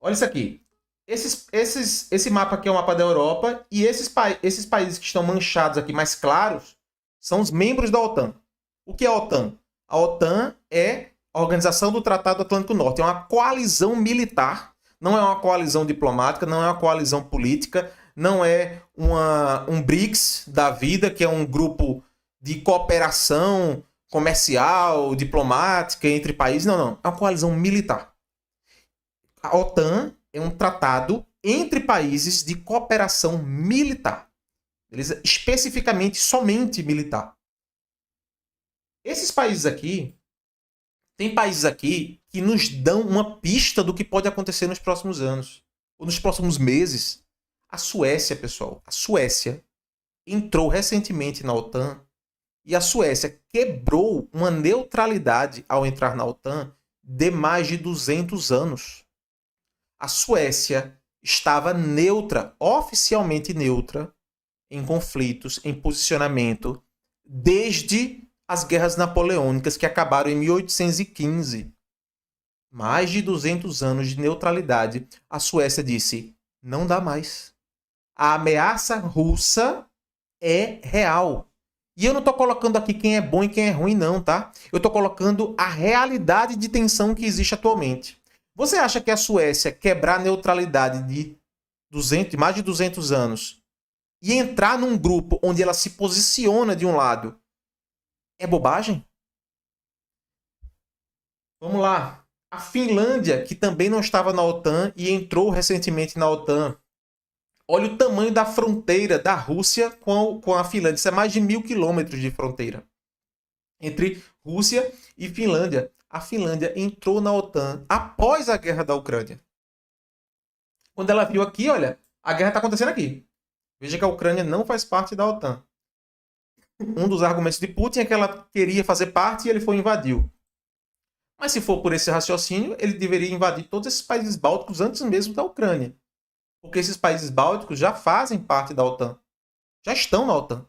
Olha isso aqui. Esse mapa aqui é o mapa da Europa e esses países que estão manchados aqui mais claros são os membros da OTAN. O que é a OTAN? A OTAN é a Organização do Tratado Atlântico Norte. É uma coalizão militar, não é uma coalizão diplomática, não é uma coalizão política, não é um BRICS da vida, que é um grupo de cooperação comercial, diplomática entre países. Não, não. É uma coalizão militar. A OTAN é um tratado entre países de cooperação militar. Beleza? Especificamente somente militar. Esses países aqui, tem países aqui que nos dão uma pista do que pode acontecer nos próximos anos, ou nos próximos meses. A Suécia, pessoal, a Suécia entrou recentemente na OTAN e a Suécia quebrou uma neutralidade ao entrar na OTAN de mais de 200 anos. A Suécia estava neutra, oficialmente neutra, em conflitos, em posicionamento, desde as guerras napoleônicas que acabaram em 1815. Mais de 200 anos de neutralidade. A Suécia disse, não dá mais. A ameaça russa é real. E eu não estou colocando aqui quem é bom e quem é ruim, não, tá? Eu estou colocando a realidade de tensão que existe atualmente. Você acha que a Suécia quebrar a neutralidade de mais de 200 anos e entrar num grupo onde ela se posiciona de um lado é bobagem? Vamos lá. A Finlândia, que também não estava na OTAN e entrou recentemente na OTAN. Olha o tamanho da fronteira da Rússia com a Finlândia. Isso é mais de 1.000 quilômetros de fronteira entre Rússia e Finlândia. A Finlândia entrou na OTAN após a guerra da Ucrânia. Quando ela viu aqui, olha, a guerra está acontecendo aqui. Veja que a Ucrânia não faz parte da OTAN. Um dos argumentos de Putin é que ela queria fazer parte e ele foi e invadiu. Mas se for por esse raciocínio, ele deveria invadir todos esses países bálticos antes mesmo da Ucrânia. Porque esses países bálticos já fazem parte da OTAN. Já estão na OTAN.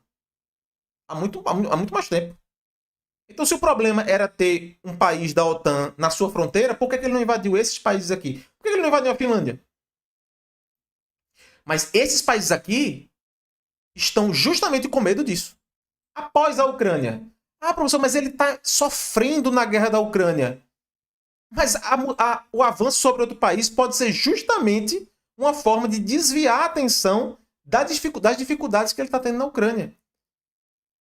Há muito mais tempo. Então, se o problema era ter um país da OTAN na sua fronteira, por que ele não invadiu esses países aqui? Por que ele não invadiu a Finlândia? Mas esses países aqui estão justamente com medo disso. Após a Ucrânia. Ah, professor, mas ele está sofrendo na guerra da Ucrânia. Mas o avanço sobre outro país pode ser justamente uma forma de desviar a atenção das dificuldades que ele está tendo na Ucrânia.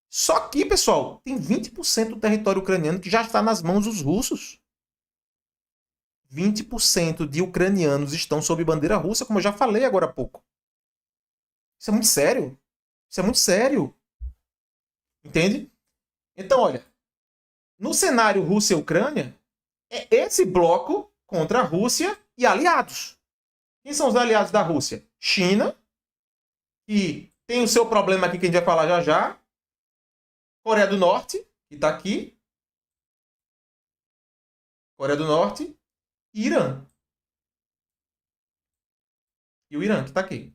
Só que, pessoal, tem 20% do território ucraniano que já está nas mãos dos russos. 20% de ucranianos estão sob bandeira russa, como eu já falei agora há pouco. Isso é muito sério. Isso é muito sério. Entende? Então, olha, no cenário Rússia e Ucrânia, é esse bloco contra a Rússia e aliados. Quem são os aliados da Rússia? China, que tem o seu problema aqui que a gente vai falar já já. Coreia do Norte, que está aqui. Coreia do Norte e Irã. E o Irã, que está aqui.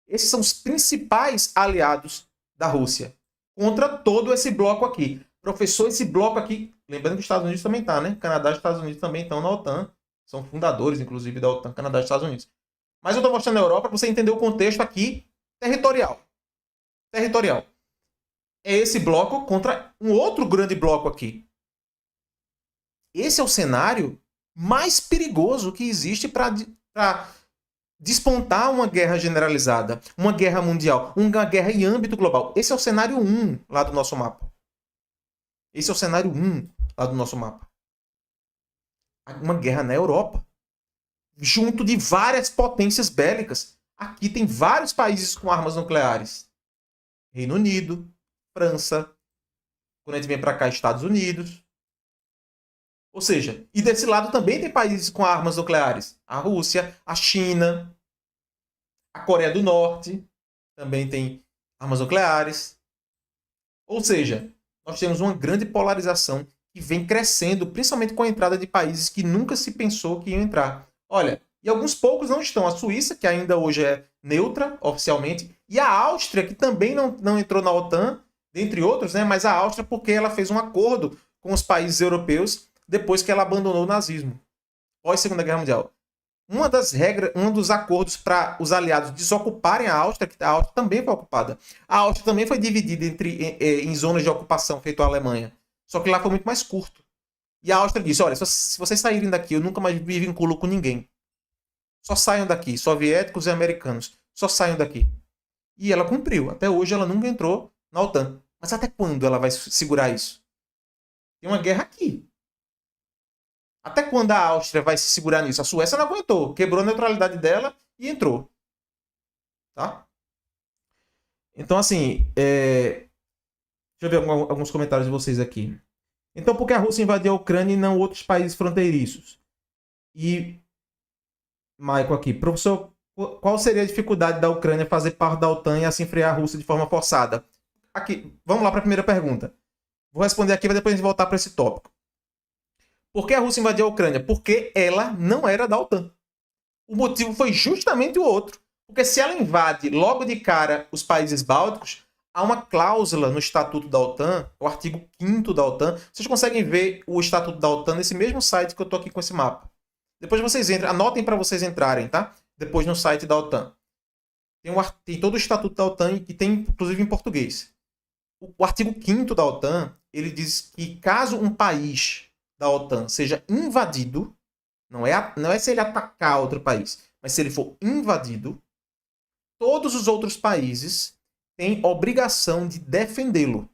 Esses são os principais aliados da Rússia contra todo esse bloco aqui. Professor, esse bloco aqui... Lembrando que os Estados Unidos também está, né? Canadá e Estados Unidos também estão na OTAN. São fundadores, inclusive, da OTAN, Canadá e Estados Unidos. Mas eu estou mostrando a Europa para você entender o contexto aqui territorial. Territorial. É esse bloco contra um outro grande bloco aqui. Esse é o cenário mais perigoso que existe para despontar uma guerra generalizada, uma guerra mundial, uma guerra em âmbito global. Esse é o cenário 1 lá do nosso mapa. Esse é o cenário 1 lá do nosso mapa. Uma guerra na Europa, junto de várias potências bélicas. Aqui tem vários países com armas nucleares. Reino Unido, França, quando a gente vem para cá, Estados Unidos. Ou seja, e desse lado também tem países com armas nucleares. A Rússia, a China, a Coreia do Norte também tem armas nucleares. Ou seja, nós temos uma grande polarização que vem crescendo, principalmente com a entrada de países que nunca se pensou que iam entrar. Olha, e alguns poucos não estão. A Suíça, que ainda hoje é neutra, oficialmente, e a Áustria, que também não entrou na OTAN, dentre outros, né? Mas a Áustria porque ela fez um acordo com os países europeus depois que ela abandonou o nazismo, pós Segunda Guerra Mundial. uma das regras, um dos acordos para os aliados desocuparem a Áustria, que a Áustria também foi ocupada. A Áustria também foi dividida em zonas de ocupação feito a Alemanha. Só que lá foi muito mais curto. E a Áustria disse, olha, se vocês saírem daqui, eu nunca mais me vinculo com ninguém. Só saiam daqui, soviéticos e americanos. Só saiam daqui. E ela cumpriu. Até hoje ela nunca entrou na OTAN. Mas até quando ela vai segurar isso? Tem uma guerra aqui. Até quando a Áustria vai se segurar nisso? A Suécia não aguentou. Quebrou a neutralidade dela e entrou. Tá? Então, assim, deixa eu ver alguns comentários de vocês aqui. Então, por que a Rússia invadiu a Ucrânia e não outros países fronteiriços? E, Michael aqui, professor, qual seria a dificuldade da Ucrânia fazer parte da OTAN e assim frear a Rússia de forma forçada? Aqui, vamos lá para a primeira pergunta. Vou responder aqui, mas depois a gente voltar para esse tópico. Por que a Rússia invadiu a Ucrânia? Porque ela não era da OTAN. O motivo foi justamente o outro. Porque se ela invade logo de cara os países bálticos, há uma cláusula no Estatuto da OTAN, o artigo 5º da OTAN. Vocês conseguem ver o Estatuto da OTAN nesse mesmo site que eu estou aqui com esse mapa. Depois vocês entram, anotem para vocês entrarem, tá? Depois no site da OTAN. Tem todo o Estatuto da OTAN e tem inclusive em português. O artigo 5º da OTAN, ele diz que caso um país da OTAN seja invadido, não é se ele atacar outro país, mas se ele for invadido, todos os outros países têm obrigação de defendê-lo.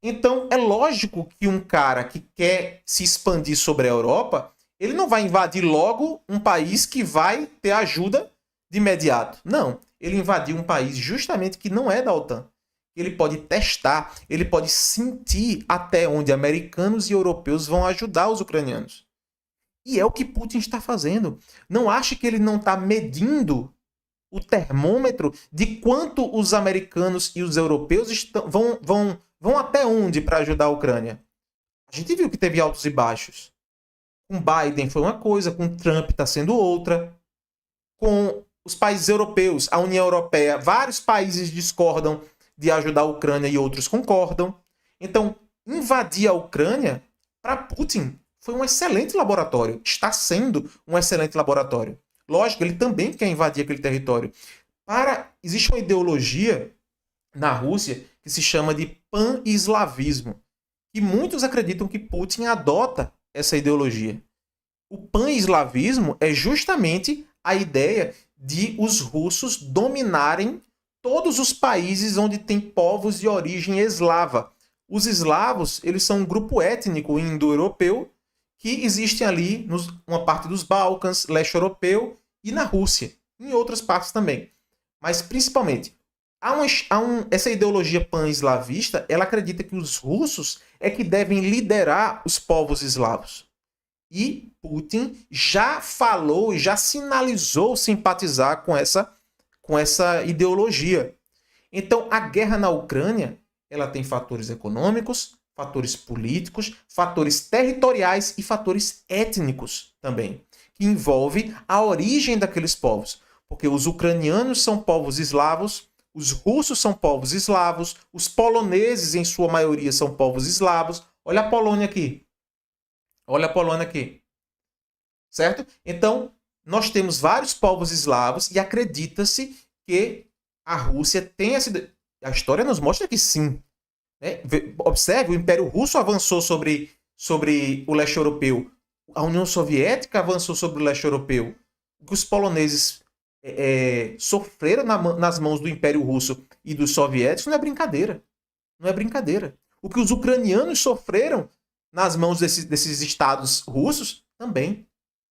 Então, é lógico que um cara que quer se expandir sobre a Europa, ele não vai invadir logo um país que vai ter ajuda de imediato. Não, ele invadiu um país justamente que não é da OTAN. Ele pode testar, ele pode sentir até onde americanos e europeus vão ajudar os ucranianos. E é o que Putin está fazendo. Não ache que ele não está medindo o termômetro de quanto os americanos e os europeus vão até onde para ajudar a Ucrânia. A gente viu que teve altos e baixos. Com Biden foi uma coisa, com Trump está sendo outra. Com os países europeus, a União Europeia, vários países discordam de ajudar a Ucrânia e outros concordam. Então, invadir a Ucrânia, para Putin, foi um excelente laboratório. Está sendo um excelente laboratório. Lógico, ele também quer invadir aquele território. Existe uma ideologia na Rússia que se chama de pan-eslavismo. E muitos acreditam que Putin adota essa ideologia. O pan-eslavismo é justamente a ideia de os russos dominarem todos os países onde tem povos de origem eslava. Os eslavos, eles são um grupo étnico indo-europeu que existem ali uma parte dos Balcãs, leste europeu e na Rússia, em outras partes também. Mas principalmente, essa ideologia pan-eslavista, ela acredita que os russos é que devem liderar os povos eslavos. E Putin já falou, já sinalizou simpatizar com essa ideologia. Então, a guerra na Ucrânia, ela tem fatores econômicos, fatores políticos, fatores territoriais e fatores étnicos também, que envolve a origem daqueles povos. Porque os ucranianos são povos eslavos, os russos são povos eslavos, os poloneses, em sua maioria, são povos eslavos. Olha a Polônia aqui. Olha a Polônia aqui. Certo? Então, nós temos vários povos eslavos e acredita-se que a Rússia tem essa... A história nos mostra que sim. Né? Observe, o Império Russo avançou sobre o leste europeu. A União Soviética avançou sobre o leste europeu. O que os poloneses sofreram nas mãos do Império Russo e dos soviéticos não é brincadeira. Não é brincadeira. O que os ucranianos sofreram nas mãos desses estados russos também.